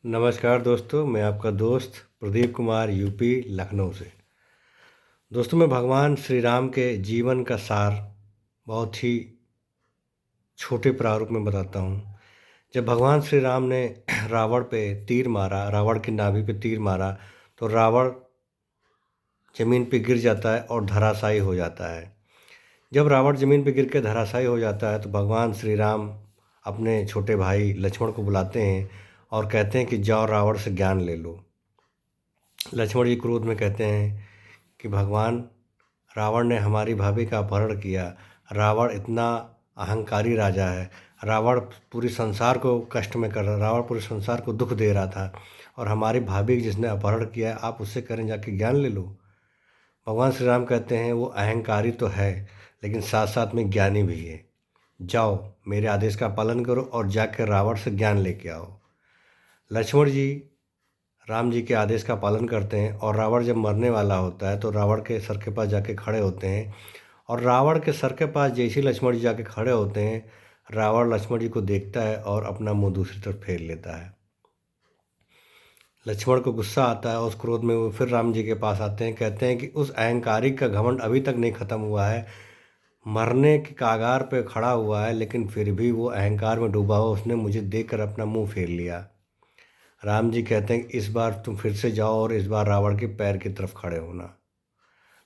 नमस्कार दोस्तों, मैं आपका दोस्त प्रदीप कुमार यूपी लखनऊ से। दोस्तों, मैं भगवान श्री राम के जीवन का सार बहुत ही छोटे प्रारूप में बताता हूँ। जब भगवान श्री राम ने रावण पे तीर मारा, रावण की नाभि पे तीर मारा, तो रावण ज़मीन पे गिर जाता है और धराशायी हो जाता है। जब रावण ज़मीन पे गिर के धराशायी हो जाता है तो भगवान श्री राम अपने छोटे भाई लक्ष्मण को बुलाते हैं और कहते हैं कि जाओ रावण से ज्ञान ले लो। लक्ष्मण जी क्रोध में कहते हैं कि भगवान, रावण ने हमारी भाभी का अपहरण किया। रावण इतना अहंकारी राजा है। रावण पूरे संसार को कष्ट में कर रहा, रावण पूरे संसार को दुख दे रहा था, और हमारी भाभी जिसने अपहरण किया है, आप उससे करें जाके ज्ञान ले लो। भगवान श्री राम कहते हैं वो अहंकारी तो है, लेकिन साथ साथ में ज्ञानी भी है। जाओ, मेरे आदेश का पालन करो और जाकर रावण से ज्ञान लेके आओ। लक्ष्मण जी राम जी के आदेश का पालन करते हैं, और रावण जब मरने वाला होता है तो रावण के सर के पास जाके खड़े होते हैं, और रावण के सर के पास जैसे ही लक्ष्मण जी जाके खड़े होते हैं, रावण लक्ष्मण जी को देखता है और अपना मुंह दूसरी तरफ फेर लेता है। लक्ष्मण को गुस्सा आता है और उस क्रोध में वो फिर राम जी के पास आते हैं, कहते हैं कि उस अहंकारी का घमंड अभी तक नहीं ख़त्म हुआ है। मरने के कागार पे खड़ा हुआ है, लेकिन फिर भी वो अहंकार में डूबा हुआ, उसने मुझे देखकर अपना मुंह फेर लिया। राम जी कहते हैं कि इस बार तुम फिर से जाओ और इस बार रावण के पैर की तरफ खड़े होना।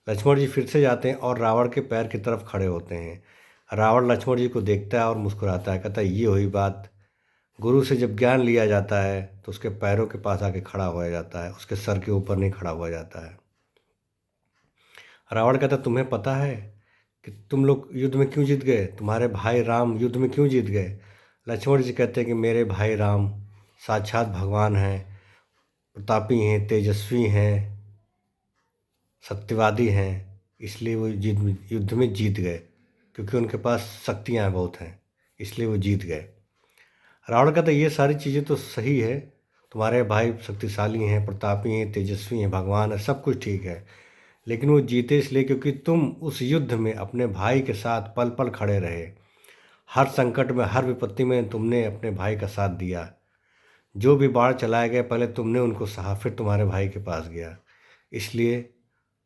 लक्ष्मण जी फिर से जाते हैं और रावण के पैर की तरफ खड़े होते हैं। रावण लक्ष्मण जी को देखता है और मुस्कुराता है, कहता है ये हुई बात। गुरु से जब ज्ञान लिया जाता है तो उसके पैरों के पास आके खड़ा हुआ जाता है, उसके सर के ऊपर नहीं खड़ा हुआ जाता है। रावण कहता है तुम्हें पता है कि तुम लोग युद्ध में क्यों जीत गए, तुम्हारे भाई राम युद्ध में क्यों जीत गए। लक्ष्मण जी कहते हैं कि मेरे भाई राम साक्षात भगवान हैं, प्रतापी हैं, तेजस्वी हैं, सत्यवादी हैं, इसलिए वो युद्ध में जीत गए, क्योंकि उनके पास शक्तियाँ बहुत हैं, इसलिए वो जीत गए। रावण कहता ये सारी चीज़ें तो सही है, तुम्हारे भाई शक्तिशाली हैं, प्रतापी हैं, तेजस्वी हैं, भगवान है, सब कुछ ठीक है, लेकिन वो जीते इसलिए क्योंकि तुम उस युद्ध में अपने भाई के साथ पल पल खड़े रहे। हर संकट में, हर विपत्ति में तुमने अपने भाई का साथ दिया। जो भी बाढ़ चलाए गए पहले तुमने उनको सहा, फिर तुम्हारे भाई के पास गया, इसलिए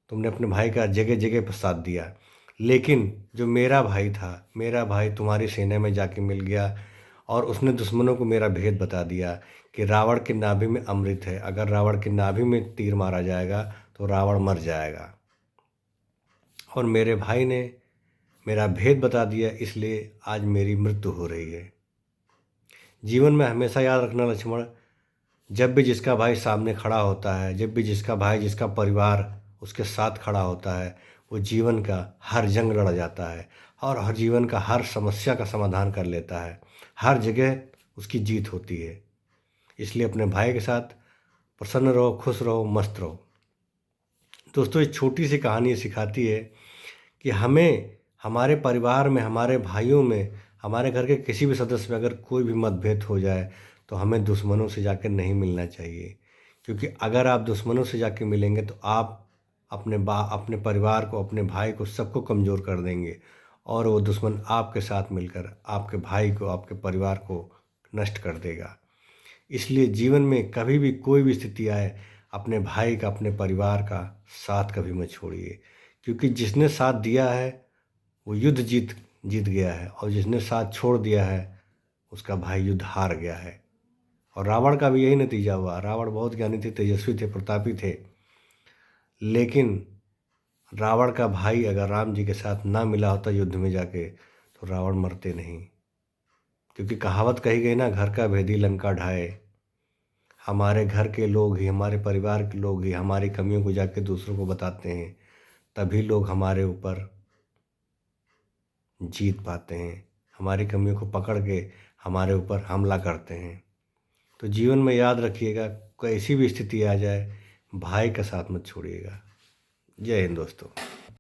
तुमने अपने भाई का जगह जगह पर साथ दिया। लेकिन जो मेरा भाई था, मेरा भाई तुम्हारी सेना में जाके मिल गया और उसने दुश्मनों को मेरा भेद बता दिया कि रावण की नाभि में अमृत है, अगर रावण की नाभि में तीर मारा जाएगा तो रावण मर जाएगा। और मेरे भाई ने मेरा भेद बता दिया, इसलिए आज मेरी मृत्यु हो रही है। जीवन में हमेशा याद रखना लक्ष्मण, जब भी जिसका भाई सामने खड़ा होता है, जब भी जिसका भाई, जिसका परिवार उसके साथ खड़ा होता है, वो जीवन का हर जंग लड़ जाता है और हर जीवन का हर समस्या का समाधान कर लेता है। हर जगह उसकी जीत होती है। इसलिए अपने भाई के साथ प्रसन्न रहो, खुश रहो, मस्त रहो। दोस्तों, एक छोटी सी कहानी सिखाती है कि हमें हमारे परिवार में, हमारे भाइयों में, हमारे घर के किसी भी सदस्य में अगर कोई भी मतभेद हो जाए तो हमें दुश्मनों से जाकर नहीं मिलना चाहिए, क्योंकि अगर आप दुश्मनों से जाके मिलेंगे तो आप अपने परिवार को, अपने भाई को, सबको कमज़ोर कर देंगे, और वो दुश्मन आपके साथ मिलकर आपके भाई को, आपके परिवार को नष्ट कर देगा। इसलिए जीवन में कभी भी कोई भी स्थिति आए, अपने भाई का, अपने परिवार का साथ कभी मत छोड़िए, क्योंकि जिसने साथ दिया है वो युद्ध जीत जीत गया है, और जिसने साथ छोड़ दिया है उसका भाई युद्ध हार गया है। और रावण का भी यही नतीजा हुआ। रावण बहुत ज्ञानी थे, तेजस्वी थे, प्रतापी थे, लेकिन रावण का भाई अगर राम जी के साथ ना मिला होता युद्ध में जाके तो रावण मरते नहीं, क्योंकि कहावत कही गई ना, घर का भेदी लंका ढाए। हमारे घर के लोग ही, हमारे परिवार के लोग ही हमारी कमियों को जाके दूसरों को बताते हैं, तभी लोग हमारे ऊपर जीत पाते हैं, हमारी कमियों को पकड़ के हमारे ऊपर हमला करते हैं। तो जीवन में याद रखिएगा, कैसी भी स्थिति आ जाए, भाई का साथ मत छोड़िएगा। जय हिंद दोस्तों।